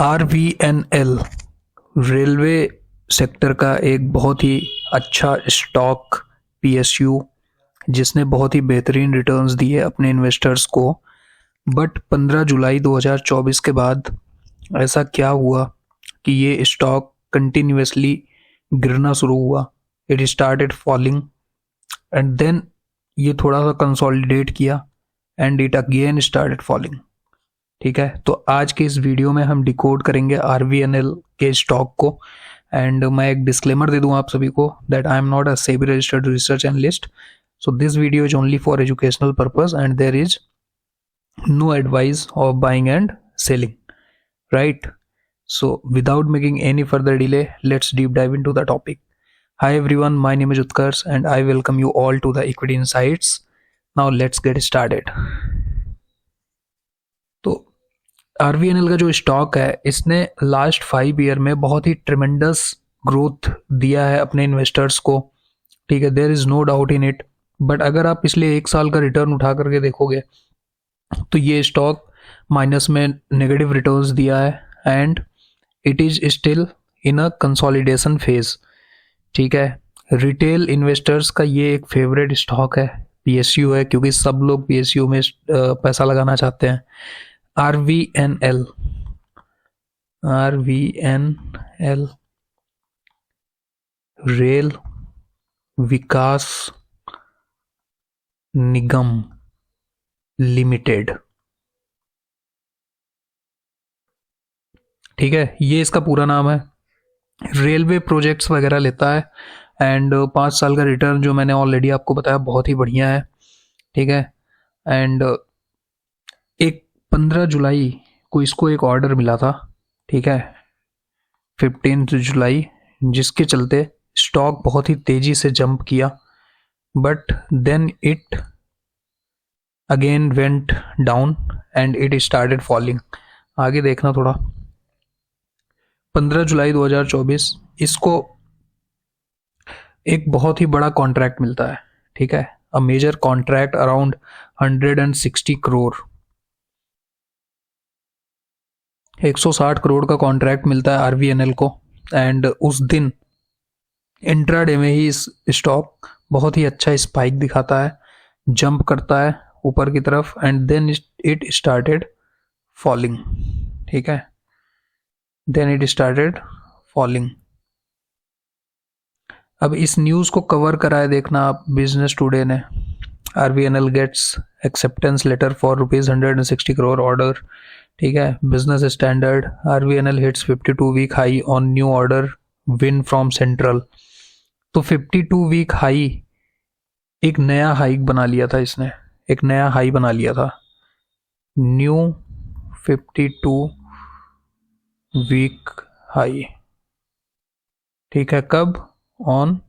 RVNL railway sector का एक बहुत ही अच्छा स्टॉक PSU जिसने बहुत ही बेहतरीन रिटर्न्स दिए अपने इन्वेस्टर्स को। बट 15 जुलाई 2024 के बाद ऐसा क्या हुआ कि ये स्टॉक कंटिन्यूसली गिरना शुरू हुआ। It started falling and then ये थोड़ा सा कंसोलिडेट किया and it again started falling. ठीक है, तो आज के इस वीडियो में हम डिकोड करेंगे RVNL के स्टॉक को। एंड मैं एक डिस्क्लेमर दे दूं आप सभी को that I am not a SEBI registered research analyst, so this video is only for educational purpose and there is no advice of buying and selling, right? So without making any further delay, let's deep dive into the topic. Hi everyone, my name is Utkarsh and I welcome you all to the Equity Insights. Now let's get started. तो RVNL का जो stock है इसने last 5 year में बहुत ही tremendous growth दिया है अपने इन्वेस्टर्स को। ठीक है, there is no doubt in it. But अगर आप पिछले 1 साल का रिटर्न उठा करके देखोगे तो ये स्टॉक माइनस में नेगेटिव रिटर्न्स दिया है and it is still in a consolidation phase. ठीक है, रिटेल इन्वेस्टर्स का ये एक फेवरेट स्टॉक है, PSU है, क्योंकि सब लोग PSU में पैसा लगाना चाहते हैं। RVNL रेल विकास निगम लिमिटेड। ठीक है, ये इसका पूरा नाम है। रेलवे प्रोजेक्ट्स वगैरह लेता है एंड 5 साल का रिटर्न जो मैंने ऑलरेडी आपको बताया बहुत ही बढ़िया है। ठीक है, एंड एक 15 जुलाई को इसको एक ऑर्डर मिला था। ठीक है, 15 जुलाई, जिसके चलते स्टॉक बहुत ही तेजी से जंप किया but then it again went down and it started falling. आगे देखना थोड़ा। 15 जुलाई 2024 इसको एक बहुत ही बड़ा कॉन्ट्रैक्ट मिलता है। ठीक है, a major contract around 160 crore, 160 crore का कॉन्ट्रैक्ट मिलता है RVNL को। एंड उस दिन इंट्राडे में ही इस स्टॉक बहुत ही अच्छा स्पाइक दिखाता है, जंप करता है ऊपर की तरफ and then it started falling. ठीक है, देन इट स्टार्टेड फॉलिंग। अब इस न्यूज को कवर करा है, देखना आप, बिजनेस टुडे ने। RVNL gets acceptance letter for ₹160 crore order. ठीक है, Business Standard, RVNL hits 52 week high on new order win from central. तो 52 वीक हाई एक नया हाइक बना लिया था इसने, एक नया हाई बना लिया था, न्यू 52 वीक हाई। ठीक है, कब? On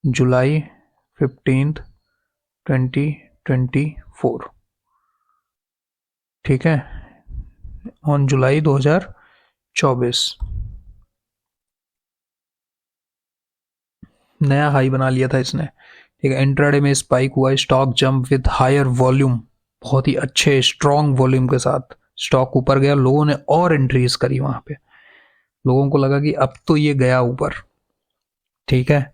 July 15, 2024। ठीक है, ऑन जुलाई 2024 नया हाई बना लिया था इसने। ठीक है, इंट्राडे में स्पाइक हुआ, stock jump with higher volume, बहुत ही अच्छे स्ट्रॉन्ग वॉल्यूम के साथ स्टॉक ऊपर गया। लोगों ने और एंट्रीज करी वहां पे, लोगों को लगा कि अब तो ये गया ऊपर। ठीक है,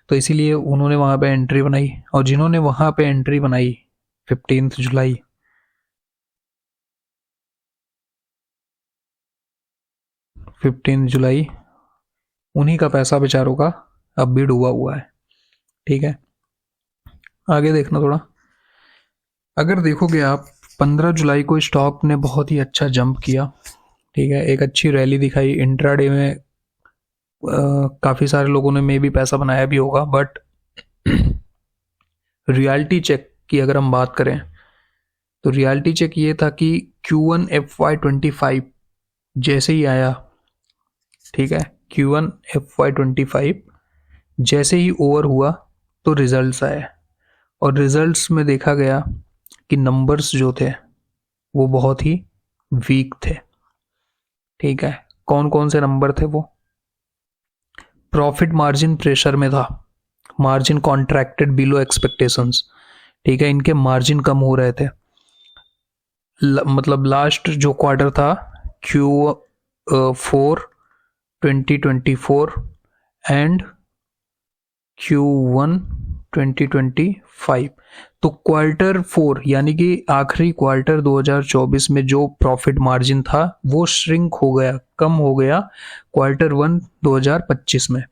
तो इसीलिए उन्होंने वहां पे एंट्री बनाई और जिन्होंने वहां पे एंट्री बनाई 15 जुलाई, उन्हीं का पैसा बेचारों का अब भी डूबा हुआ है। ठीक है, आगे देखना थोड़ा। अगर देखोगे आप 15 जुलाई को स्टॉक ने बहुत ही अच्छा जंप किया। ठीक है, एक अच्छी रैली दिखाई इंट्राडे में। काफ़ी सारे लोगों ने मे भी पैसा बनाया भी होगा बट रियलिटी चेक की अगर हम बात करें तो रियलिटी चेक ये था कि Q1 FY25 जैसे ही आया, ठीक है, Q1 FY25 जैसे ही ओवर हुआ तो रिजल्ट्स आए और रिजल्ट्स में देखा गया कि नंबर्स जो थे वो बहुत ही वीक थे। ठीक है, कौन कौन से नंबर थे वो? प्रॉफिट मार्जिन प्रेशर में था, मार्जिन कॉन्ट्रैक्टेड बिलो एक्सपेक्टेशंस। ठीक है, इनके मार्जिन कम हो रहे थे। मतलब लास्ट जो क्वार्टर था Q4 2024 एंड Q1 2025। तो क्वार्टर 4 यानी कि आखिरी क्वार्टर 2024 में जो प्रॉफिट मार्जिन था वो श्रिंक हो गया, कम हो गया क्वार्टर 1 2025 में।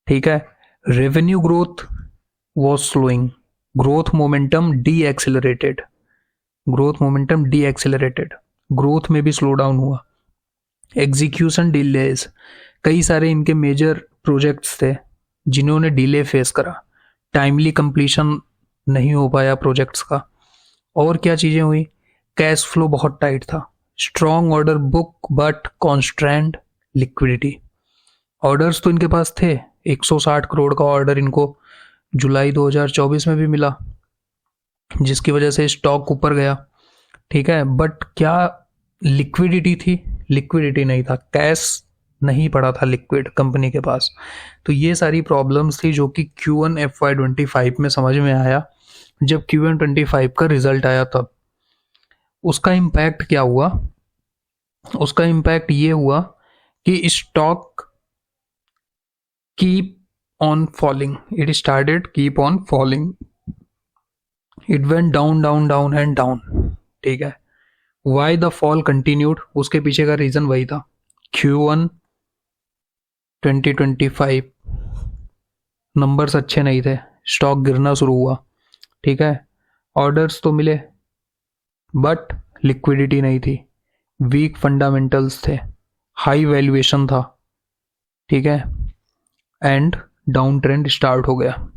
ठीक है। Revenue growth was slowing, growth momentum decelerated, growth में भी स्लो डाउन हुआ। एग्जीक्यूशन डिलेज, कई सारे इनके मेजर प्रोजेक्ट्स थे जिन्होंने डिले फेस करा, टाइमली कंप्लीशन नहीं हो पाया प्रोजेक्ट्स का। और क्या चीज़ें हुई, कैश फ्लो बहुत टाइट था, strong order book but constrained liquidity. Orders तो इनके पास थे, 160 करोड़ का ऑर्डर इनको जुलाई 2024 में भी मिला, जिसकी वजह से स्टॉक ऊपर गया। ठीक है, बट क्या लिक्विडिटी थी? लिक्विडिटी नहीं था, कैश नहीं पड़ा था लिक्विड कंपनी के पास। तो ये सारी प्रॉब्लम्स थी जो कि Q1 FY25 में समझ में आया जब Q1 25 का रिजल्ट आया तब। उसका इम्पैक्ट क्या हुआ? उसका इम्पैक्ट ये हुआ कि stock keep on falling, it started keep on falling, it went down down down and down. ठीक है, वाई द फॉल कंटिन्यूड, उसके पीछे का रीजन वही था, Q1 2025 नंबर्स अच्छे नहीं थे, स्टॉक गिरना शुरू हुआ। ठीक है, ऑर्डर्स तो मिले बट लिक्विडिटी नहीं थी, वीक फंडामेंटल्स थे, हाई वैल्यूएशन था। ठीक है, एंड डाउन ट्रेंड स्टार्ट हो गया।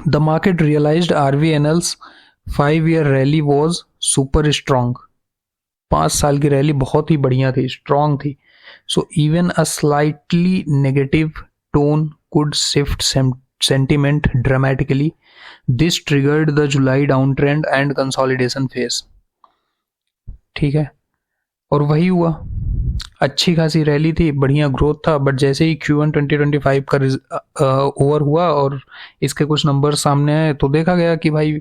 The market realised RVNL's 5-year rally was super strong, 5 साल की रैली बहुत ही बढ़िया थी, स्ट्रॉन्ग थी। So even a slightly negative tone could shift sentiment dramatically, this triggered the July down trend and consolidation phase. ठीक है, और वही हुआ, अच्छी खासी रैली थी, बढ़िया ग्रोथ था, बट जैसे ही Q1 2025 का ओवर हुआ और इसके कुछ नंबर सामने आए तो देखा गया कि भाई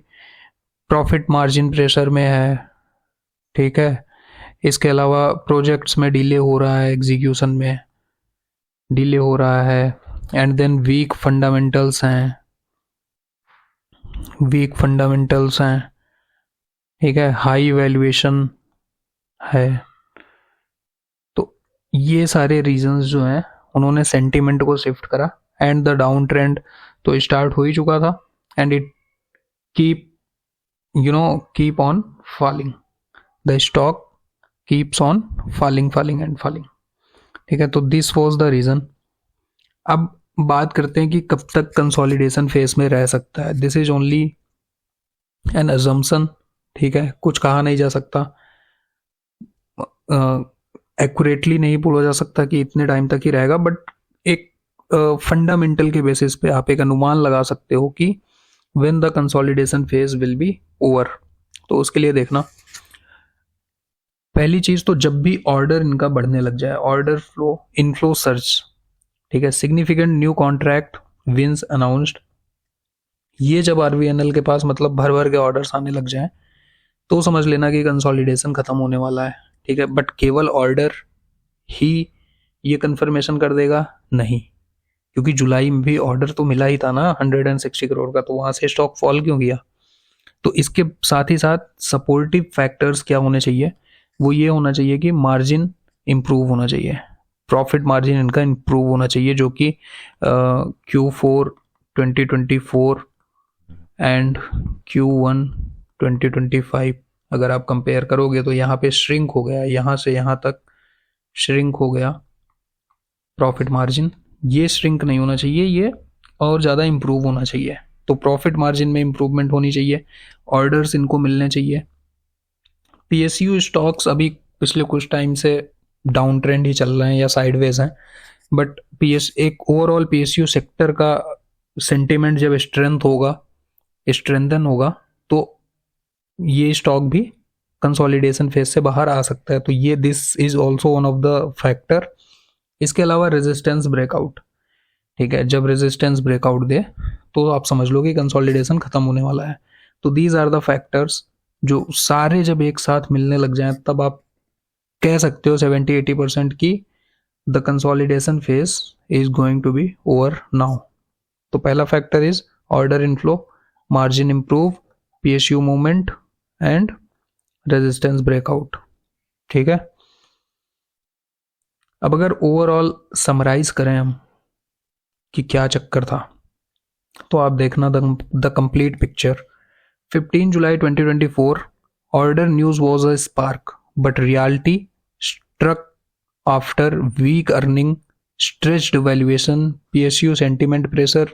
प्रॉफिट मार्जिन प्रेशर में है। ठीक है, इसके अलावा प्रोजेक्ट्स में डिले हो रहा है, एग्जीक्यूशन में डिले हो रहा है, एंड देन वीक फंडामेंटल्स हैं, ठीक है, हाई वैल्यूएशन है। तो ये सारे रीजंस जो हैं उन्होंने सेंटिमेंट को शिफ्ट करा, एंड द डाउन ट्रेंड तो स्टार्ट हो ही चुका था, and it keep on falling, the stock keeps on falling and falling। ठीक है, तो दिस वॉज द रीजन। अब बात करते हैं कि कब तक कंसोलिडेशन फेज में रह सकता है। This is only an assumption. ठीक है, कुछ कहा नहीं जा सकता, एक्यूरेटली नहीं बोला जा सकता कि इतने टाइम तक ही रहेगा, बट एक फंडामेंटल के बेसिस पे आप एक अनुमान लगा सकते हो कि when the consolidation phase will be over. तो उसके लिए देखना, पहली चीज तो जब भी ऑर्डर इनका बढ़ने लग जाए, ऑर्डर फ्लो इनफ्लो सर्च, ठीक है, significant new contract wins announced, ये जब RVNL के पास मतलब भर भर के ऑर्डर्स आने लग जाए तो समझ लेना कि कंसोलिडेशन खत्म होने वाला है। ठीक है, बट केवल ऑर्डर ही ये कंफर्मेशन कर देगा नहीं, क्योंकि जुलाई में भी ऑर्डर तो मिला ही था ना 160 करोड़ का, तो वहां से स्टॉक फॉल क्यों गया? तो इसके साथ ही साथ सपोर्टिव फैक्टर्स क्या होने चाहिए, वो ये होना चाहिए कि मार्जिन इंप्रूव होना चाहिए, प्रॉफिट मार्जिन इनका इंप्रूव होना चाहिए, जो कि Q4 2024 एंड Q1 2025 अगर आप कंपेयर करोगे तो यहाँ पे श्रिंक हो गया, यहाँ से यहाँ तक श्रिंक हो गया प्रॉफिट मार्जिन। ये श्रिंक नहीं होना चाहिए, ये और ज़्यादा इंप्रूव होना चाहिए। तो प्रॉफिट मार्जिन में इंप्रूवमेंट होनी चाहिए, ऑर्डर्स इनको मिलने चाहिए। PSU स्टॉक्स अभी पिछले कुछ टाइम से डाउन ट्रेंड ही चल रहे हैं या साइडवेज हैं, बट एक ओवरऑल PSU सेक्टर का सेंटिमेंट जब स्ट्रेंथन होगा तो ये स्टॉक भी कंसोलिडेशन फेज से बाहर आ सकता है। तो ये this is also one of the factor. इसके अलावा रेजिस्टेंस ब्रेकआउट, ठीक है, जब रेजिस्टेंस ब्रेकआउट दे तो आप समझ लो कि कंसोलिडेशन खत्म होने वाला है। तो दीज आर द फैक्टर्स जो सारे जब एक साथ मिलने लग जाएं तब आप कह सकते हो 70-80% की the consolidation phase is going to be over now. तो पहला factor is order inflow, margin improve, PSU movement and resistance breakout. ठीक है, अब अगर ओवरऑल समराइज करें हम कि क्या चक्कर था, तो आप देखना the complete picture. 15 July 2024 order news was a spark, but reality struck after weak earning, stretched valuation, PSU sentiment pressure.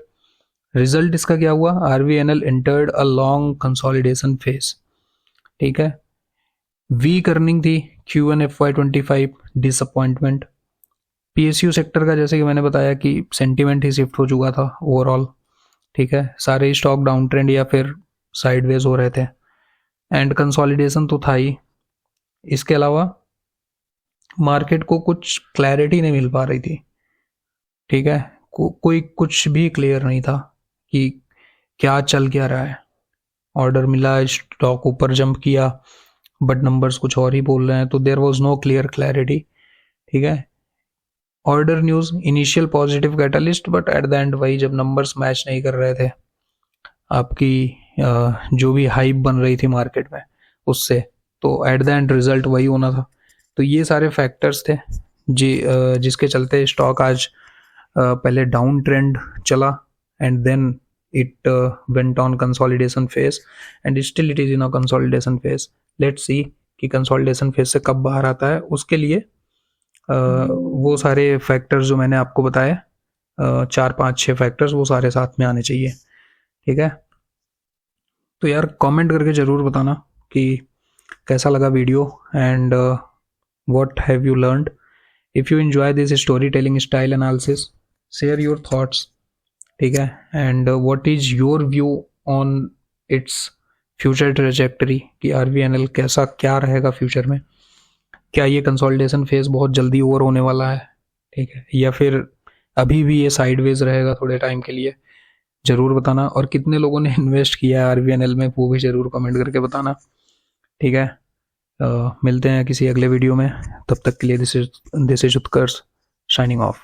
Result इसका क्या हुआ? RVNL entered a long consolidation phase। ठीक है, वीक अर्निंग थी, Q1 FY25 disappointment. PSU sector का जैसे कि मैंने बताया कि सेंटिमेंट ही शिफ्ट हो चुका था ओवरऑल। ठीक है, सारे स्टॉक डाउन ट्रेंड या फिर साइडवेज हो रहे थे, एंड कंसोलिडेशन तो था ही। इसके अलावा मार्केट को कुछ क्लैरिटी नहीं मिल पा रही थी। ठीक है, कोई कुछ भी क्लियर नहीं था कि क्या चल क्या रहा है। ऑर्डर मिला, स्टॉक ऊपर जंप किया, बट नंबर्स कुछ और ही बोल रहे हैं, तो there was no clear clarity. ठीक है, order news initial positive catalyst, but at the end वही, जब नंबर्स मैच नहीं कर रहे थे आपकी जो भी हाइप बन रही थी मार्केट में उससे, तो एट द एंड रिजल्ट वही होना था। तो ये सारे फैक्टर्स थे जिसके चलते स्टॉक आज पहले डाउन ट्रेंड चला, and then it went on consolidation phase, and still it is in a consolidation phase. Let's see कि कंसोलिडेशन फेज से कब बाहर आता है। उसके लिए वो सारे फैक्टर्स जो मैंने आपको बताए, 4-5-6 फैक्टर्स, वो सारे साथ में आने चाहिए। ठीक है, तो यार कमेंट करके ज़रूर बताना कि कैसा लगा video, and what have you learned. If you enjoy this story telling style analysis, share your thoughts. ठीक है, and what is your view on its future trajectory कि RVNL कैसा क्या रहेगा फ्यूचर में। क्या ये कंसोलिडेशन फेज बहुत जल्दी ओवर होने वाला है? ठीक है, या फिर अभी भी ये साइडवेज रहेगा थोड़े टाइम के लिए? ज़रूर बताना, और कितने लोगों ने इन्वेस्ट किया है RVNL में वो भी ज़रूर कमेंट करके बताना। ठीक है, मिलते हैं किसी अगले वीडियो में, तब तक के लिए this is Utkarsh signing off.